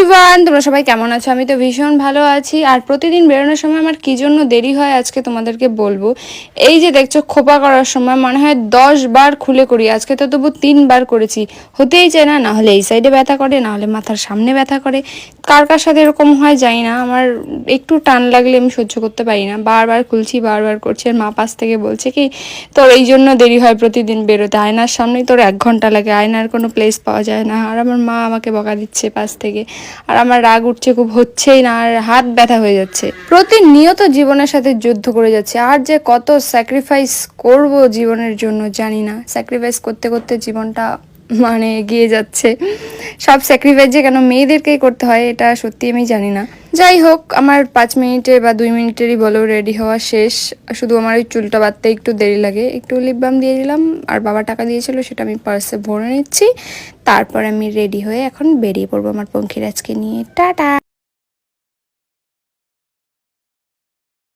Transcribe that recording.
Everyone, তোমরা সবাই কেমন আছো? আমি তো ভীষণ ভালো আছি। আর প্রতিদিন বেরোনোর সময় আমার কী জন্য দেরি হয় আজকে তোমাদেরকে বলবো। এই যে দেখছো, খোপা করার সময় মনে হয় 10 বার খুলে করি, আজকে তো তবু 3 বার করেছি। হতেই চায় না, না হলে এই সাইডে ব্যথা করে, না হলে মাথার সামনে ব্যথা করে। কার কার সাথে এরকম হয় জানি না, আমার একটু টান লাগলে আমি সহ্য করতে পারি না, বারবার খুলছি বারবার করছি। আর মা পাশ থেকে বলছে কি, তোর এই জন্য দেরি হয় প্রতিদিন বেরোতে, আয়নার সামনেই তোর 1 ঘন্টা লাগে, আয়নার কোনো প্লেস পাওয়া যায় না। আর আমার মা আমাকে বকা দিচ্ছে পাশ থেকে, আর আমার রাগ উঠছে খুব, হচ্ছেই না, আর হাত ব্যথা হয়ে যাচ্ছে। প্রতিনিয়ত জীবনের সাথে যুদ্ধ করে যাচ্ছে, আর যে কত স্যাক্রিফাইস করব জীবনের জন্য জানি না। স্যাক্রিফাইস করতে করতে জীবনটা মানে এগিয়ে যাচ্ছে। সব স্যাক্রিফাইস যে কেন মেয়েদেরকেই করতে হয় এটা সত্যি আমি জানি না। যাই হোক, আমার 5 মিনিটে বা 2 মিনিটেরই বলেও রেডি হওয়া শেষ। শুধু আমার ওই চুলটা বাঁধতে একটু দেরি লাগে, একটু লিপ বাম দিয়ে দিলাম, আর বাবা টাকা দিয়েছিল সেটা আমি পার্সে ভরে নিচ্ছি। তারপর আমি রেডি হয়ে এখন বেরিয়ে পড়বো আমার পঙ্খিরাজকে নিয়ে। টাটা।